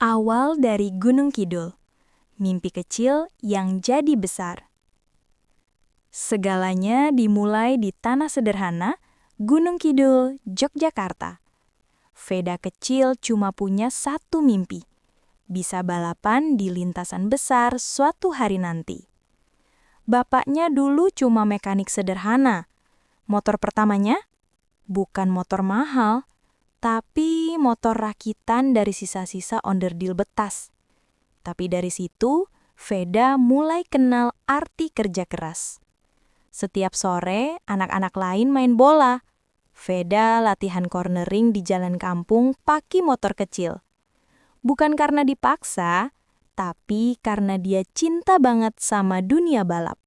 Awal dari Gunung Kidul, mimpi kecil yang jadi besar. Segalanya dimulai di tanah sederhana, Gunung Kidul, Yogyakarta. Veda kecil cuma punya satu mimpi, bisa balapan di lintasan besar suatu hari nanti. Bapaknya dulu cuma mekanik sederhana. Motor pertamanya bukan motor mahal, tapi motor rakitan dari sisa-sisa onderdil betas. Tapi dari situ, Veda mulai kenal arti kerja keras. Setiap sore, anak-anak lain main bola. Veda latihan cornering di jalan kampung pakai motor kecil. Bukan karena dipaksa, tapi karena dia cinta banget sama dunia balap.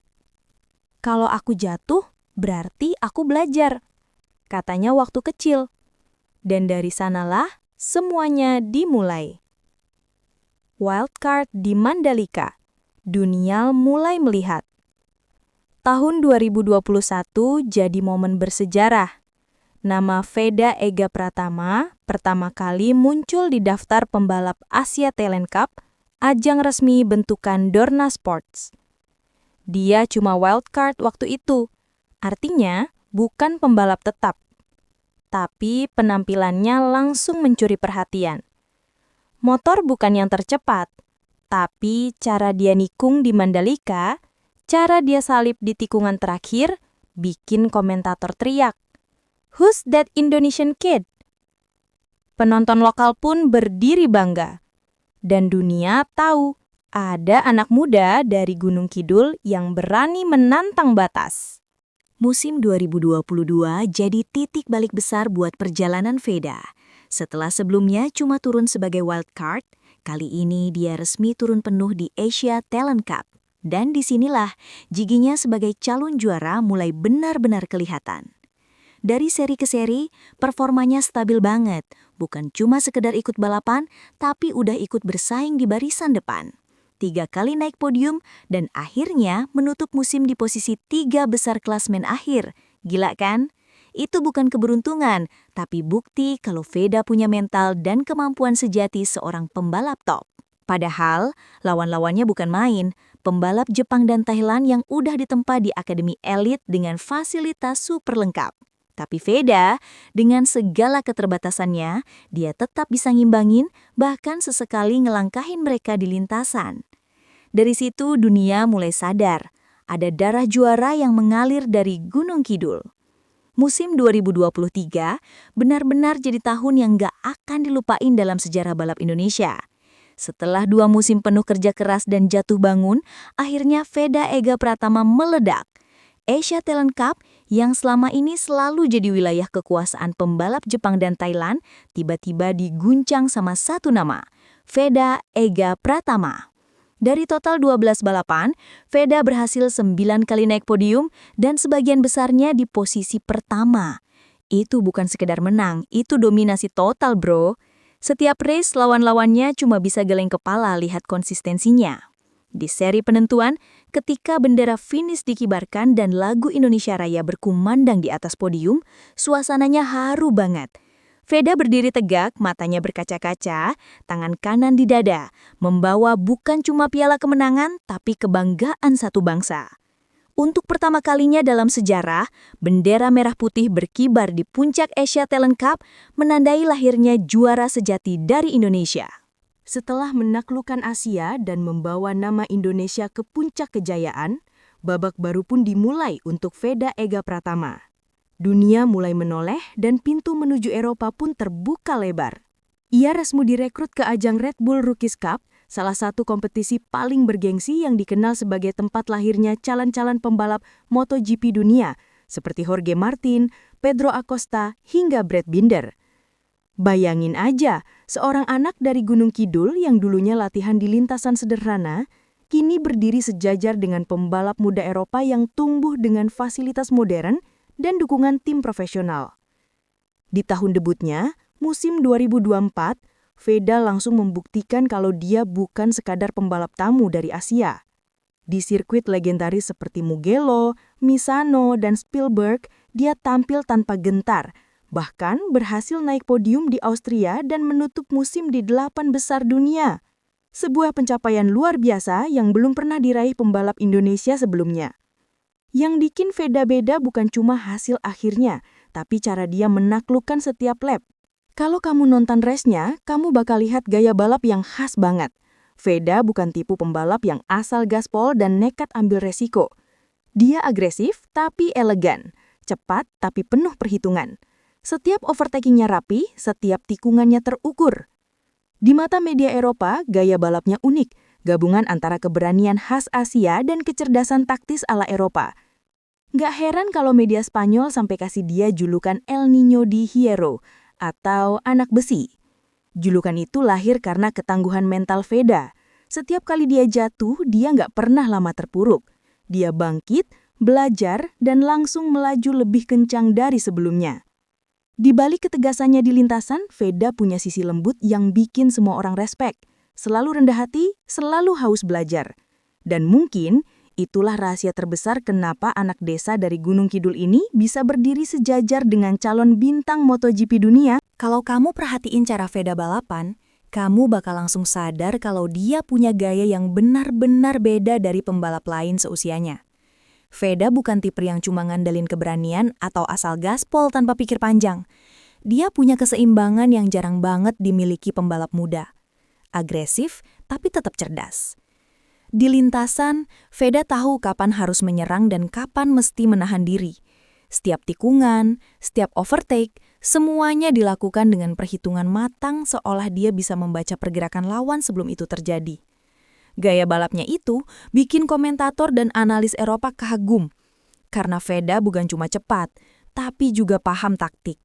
Kalau aku jatuh, berarti aku belajar, katanya waktu kecil. Dan dari sanalah semuanya dimulai. Wildcard di Mandalika, dunia mulai melihat. Tahun 2021 jadi momen bersejarah. Nama Veda Ega Pratama pertama kali muncul di daftar pembalap Asia Talent Cup, ajang resmi bentukan Dorna Sports. Dia cuma wildcard waktu itu, artinya bukan pembalap tetap. Tapi penampilannya langsung mencuri perhatian. Motor bukan yang tercepat, tapi cara dia nikung di Mandalika, cara dia salip di tikungan terakhir, bikin komentator teriak, "Who's that Indonesian kid?" Penonton lokal pun berdiri bangga. Dan dunia tahu ada anak muda dari Gunung Kidul yang berani menantang batas. Musim 2022 jadi titik balik besar buat perjalanan Veda. Setelah sebelumnya cuma turun sebagai wildcard, kali ini dia resmi turun penuh di Asia Talent Cup. Dan disinilah giginya sebagai calon juara mulai benar-benar kelihatan. Dari seri ke seri, performanya stabil banget. Bukan cuma sekedar ikut balapan, tapi udah ikut bersaing di barisan depan. 3 kali naik podium, dan akhirnya menutup musim di posisi 3 besar klasmen akhir. Gila kan? Itu bukan keberuntungan, tapi bukti kalau Veda punya mental dan kemampuan sejati seorang pembalap top. Padahal, lawan-lawannya bukan main, pembalap Jepang dan Thailand yang udah ditempa di akademi elit dengan fasilitas super lengkap. Tapi Veda, dengan segala keterbatasannya, dia tetap bisa ngimbangin, bahkan sesekali ngelangkahin mereka di lintasan. Dari situ dunia mulai sadar, ada darah juara yang mengalir dari Gunung Kidul. Musim 2023 benar-benar jadi tahun yang gak akan dilupain dalam sejarah balap Indonesia. Setelah 2 musim penuh kerja keras dan jatuh bangun, akhirnya Veda Ega Pratama meledak. Asia Talent Cup yang selama ini selalu jadi wilayah kekuasaan pembalap Jepang dan Thailand, tiba-tiba diguncang sama satu nama, Veda Ega Pratama. Dari total 12 balapan, Veda berhasil 9 kali naik podium dan sebagian besarnya di posisi pertama. Itu bukan sekedar menang, itu dominasi total bro. Setiap race lawan-lawannya cuma bisa geleng kepala lihat konsistensinya. Di seri penentuan, ketika bendera finish dikibarkan dan lagu Indonesia Raya berkumandang di atas podium, suasananya haru banget. Veda berdiri tegak, matanya berkaca-kaca, tangan kanan di dada, membawa bukan cuma piala kemenangan, tapi kebanggaan satu bangsa. Untuk pertama kalinya dalam sejarah, bendera merah putih berkibar di puncak Asia Talent Cup, menandai lahirnya juara sejati dari Indonesia. Setelah menaklukkan Asia dan membawa nama Indonesia ke puncak kejayaan, babak baru pun dimulai untuk Veda Ega Pratama. Dunia mulai menoleh dan pintu menuju Eropa pun terbuka lebar. Ia resmi direkrut ke ajang Red Bull Rookies Cup, salah satu kompetisi paling bergengsi yang dikenal sebagai tempat lahirnya calon-calon pembalap MotoGP dunia, seperti Jorge Martin, Pedro Acosta, hingga Brad Binder. Bayangin aja, seorang anak dari Gunung Kidul yang dulunya latihan di lintasan sederhana, kini berdiri sejajar dengan pembalap muda Eropa yang tumbuh dengan fasilitas modern dan dukungan tim profesional. Di tahun debutnya, musim 2024, Veda langsung membuktikan kalau dia bukan sekadar pembalap tamu dari Asia. Di sirkuit legendaris seperti Mugello, Misano, dan Spielberg, dia tampil tanpa gentar, Bahkan berhasil naik podium di Austria dan menutup musim di 8 besar dunia. Sebuah pencapaian luar biasa yang belum pernah diraih pembalap Indonesia sebelumnya. Yang bikin Veda beda bukan cuma hasil akhirnya, tapi cara dia menaklukkan setiap lap. Kalau kamu nonton race-nya, kamu bakal lihat gaya balap yang khas banget. Veda bukan tipe pembalap yang asal gaspol dan nekat ambil resiko. Dia agresif tapi elegan, cepat tapi penuh perhitungan. Setiap overtaking-nya rapi, setiap tikungannya terukur. Di mata media Eropa, gaya balapnya unik, gabungan antara keberanian khas Asia dan kecerdasan taktis ala Eropa. Gak heran kalau media Spanyol sampai kasih dia julukan El Niño de Hierro, atau anak besi. Julukan itu lahir karena ketangguhan mental Veda. Setiap kali dia jatuh, dia gak pernah lama terpuruk. Dia bangkit, belajar, dan langsung melaju lebih kencang dari sebelumnya. Di balik ketegasannya di lintasan, Veda punya sisi lembut yang bikin semua orang respek. Selalu rendah hati, selalu haus belajar. Dan mungkin itulah rahasia terbesar kenapa anak desa dari Gunung Kidul ini bisa berdiri sejajar dengan calon bintang MotoGP dunia. Kalau kamu perhatiin cara Veda balapan, kamu bakal langsung sadar kalau dia punya gaya yang benar-benar beda dari pembalap lain seusianya. Veda bukan tipe yang cuma ngandelin keberanian atau asal gaspol tanpa pikir panjang. Dia punya keseimbangan yang jarang banget dimiliki pembalap muda. Agresif, tapi tetap cerdas. Di lintasan, Veda tahu kapan harus menyerang dan kapan mesti menahan diri. Setiap tikungan, setiap overtake, semuanya dilakukan dengan perhitungan matang seolah dia bisa membaca pergerakan lawan sebelum itu terjadi. Gaya balapnya itu bikin komentator dan analis Eropa kagum. Karena Veda bukan cuma cepat, tapi juga paham taktik.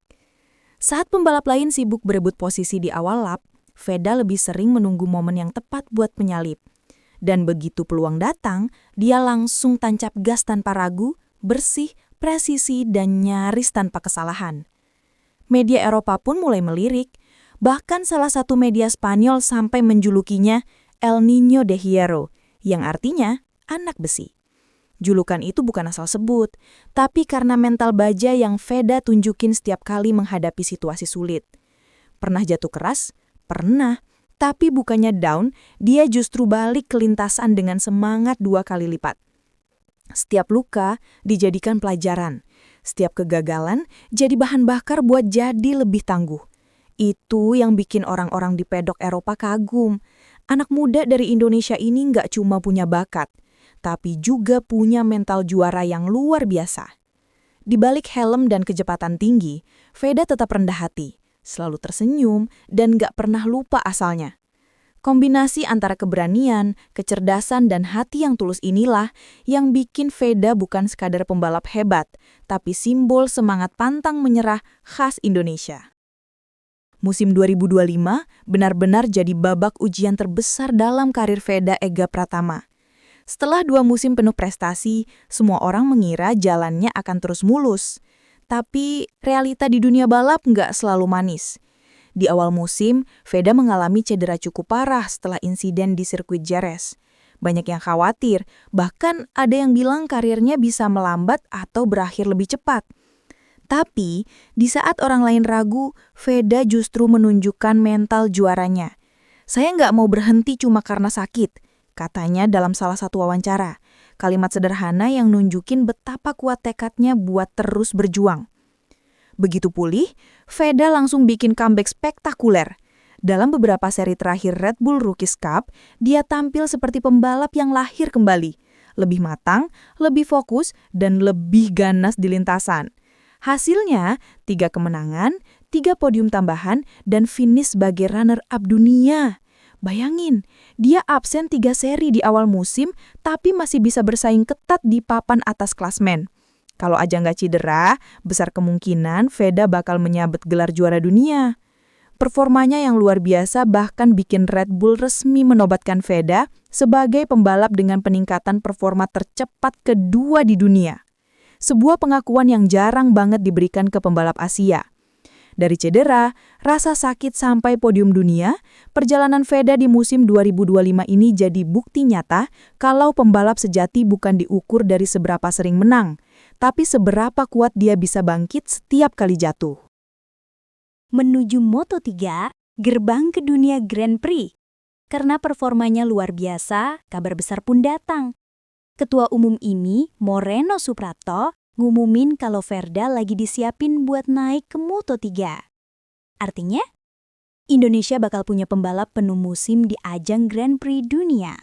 Saat pembalap lain sibuk berebut posisi di awal lap, Veda lebih sering menunggu momen yang tepat buat menyalip. Dan begitu peluang datang, dia langsung tancap gas tanpa ragu, bersih, presisi, dan nyaris tanpa kesalahan. Media Eropa pun mulai melirik. Bahkan salah satu media Spanyol sampai menjulukinya El Niño de Hierro, yang artinya anak besi. Julukan itu bukan asal sebut, tapi karena mental baja yang Veda tunjukin setiap kali menghadapi situasi sulit. Pernah jatuh keras? Pernah. Tapi bukannya down, dia justru balik ke lintasan dengan semangat 2 kali lipat. Setiap luka dijadikan pelajaran. Setiap kegagalan jadi bahan bakar buat jadi lebih tangguh. Itu yang bikin orang-orang di pedok Eropa kagum. Anak muda dari Indonesia ini nggak cuma punya bakat, tapi juga punya mental juara yang luar biasa. Di balik helm dan kecepatan tinggi, Veda tetap rendah hati, selalu tersenyum, dan nggak pernah lupa asalnya. Kombinasi antara keberanian, kecerdasan, dan hati yang tulus inilah yang bikin Veda bukan sekadar pembalap hebat, tapi simbol semangat pantang menyerah khas Indonesia. Musim 2025 benar-benar jadi babak ujian terbesar dalam karir Veda Ega Pratama. Setelah 2 musim penuh prestasi, semua orang mengira jalannya akan terus mulus. Tapi realita di dunia balap nggak selalu manis. Di awal musim, Veda mengalami cedera cukup parah setelah insiden di sirkuit Jerez. Banyak yang khawatir, bahkan ada yang bilang karirnya bisa melambat atau berakhir lebih cepat. Tapi, di saat orang lain ragu, Veda justru menunjukkan mental juaranya. Saya nggak mau berhenti cuma karena sakit, katanya dalam salah satu wawancara. Kalimat sederhana yang nunjukin betapa kuat tekadnya buat terus berjuang. Begitu pulih, Veda langsung bikin comeback spektakuler. Dalam beberapa seri terakhir Red Bull Rookies Cup, dia tampil seperti pembalap yang lahir kembali. Lebih matang, lebih fokus, dan lebih ganas di lintasan. Hasilnya, 3 kemenangan, 3 podium tambahan, dan finish sebagai runner-up dunia. Bayangin, dia absen 3 seri di awal musim, tapi masih bisa bersaing ketat di papan atas klasmen. Kalau aja nggak cedera, besar kemungkinan Veda bakal menyabet gelar juara dunia. Performanya yang luar biasa bahkan bikin Red Bull resmi menobatkan Veda sebagai pembalap dengan peningkatan performa tercepat kedua di dunia. Sebuah pengakuan yang jarang banget diberikan ke pembalap Asia. Dari cedera, rasa sakit sampai podium dunia, perjalanan Veda di musim 2025 ini jadi bukti nyata kalau pembalap sejati bukan diukur dari seberapa sering menang, tapi seberapa kuat dia bisa bangkit setiap kali jatuh. menuju Moto3, gerbang ke dunia Grand Prix. Karena performanya luar biasa, kabar besar pun datang. Ketua umum ini, Moreno Suprapto, ngumumin kalau Verda lagi disiapin buat naik ke Moto3. Artinya, Indonesia bakal punya pembalap penuh musim di ajang Grand Prix dunia.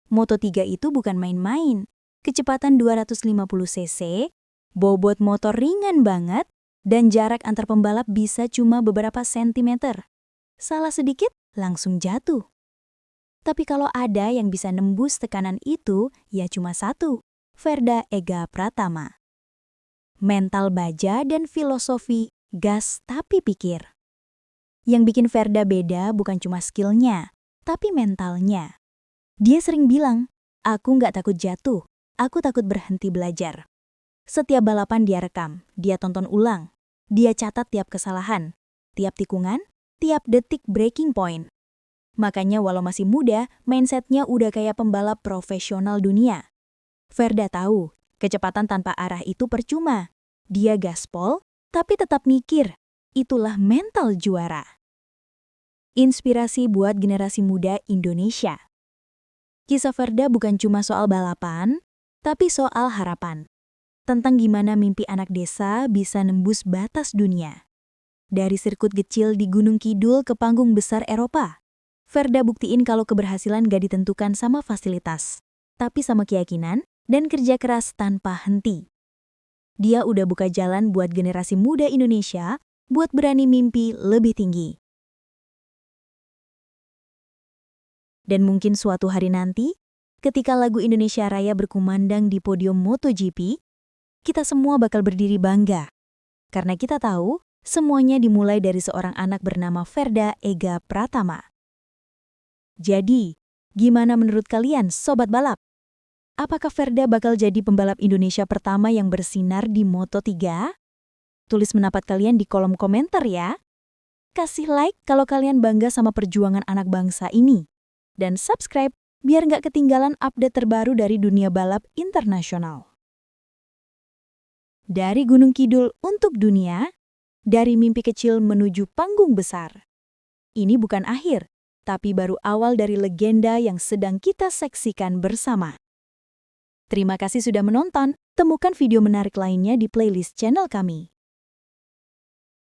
Moto3 itu bukan main-main. Kecepatan 250 cc, bobot motor ringan banget, dan jarak antar pembalap bisa cuma beberapa sentimeter. Salah sedikit, langsung jatuh. Tapi kalau ada yang bisa nembus tekanan itu, ya cuma satu, Verda Ega Pratama. Mental baja dan filosofi, gas tapi pikir. Yang bikin Verda beda bukan cuma skillnya, tapi mentalnya. Dia sering bilang, aku nggak takut jatuh, aku takut berhenti belajar. Setiap balapan dia rekam, dia tonton ulang. Dia catat tiap kesalahan, tiap tikungan, tiap detik breaking point. Makanya walau masih muda, mindsetnya udah kayak pembalap profesional dunia. Verda tahu, kecepatan tanpa arah itu percuma. Dia gaspol, tapi tetap mikir. Itulah mental juara. Inspirasi buat generasi muda Indonesia. Kisah Verda bukan cuma soal balapan, tapi soal harapan. Tentang gimana mimpi anak desa bisa nembus batas dunia. Dari sirkuit kecil di Gunung Kidul ke panggung besar Eropa. Verda buktiin kalau keberhasilan gak ditentukan sama fasilitas, tapi sama keyakinan dan kerja keras tanpa henti. Dia udah buka jalan buat generasi muda Indonesia buat berani mimpi lebih tinggi. Dan mungkin suatu hari nanti, ketika lagu Indonesia Raya berkumandang di podium MotoGP, kita semua bakal berdiri bangga. Karena kita tahu, semuanya dimulai dari seorang anak bernama Verda Ega Pratama. Jadi, gimana menurut kalian, Sobat Balap? Apakah Verda bakal jadi pembalap Indonesia pertama yang bersinar di Moto3? Tulis pendapat kalian di kolom komentar ya. Kasih like kalau kalian bangga sama perjuangan anak bangsa ini. Dan subscribe biar nggak ketinggalan update terbaru dari dunia balap internasional. Dari Gunung Kidul untuk dunia, dari mimpi kecil menuju panggung besar. Ini bukan akhir, tapi baru awal dari legenda yang sedang kita saksikan bersama. Terima kasih sudah menonton. Temukan video menarik lainnya di playlist channel kami.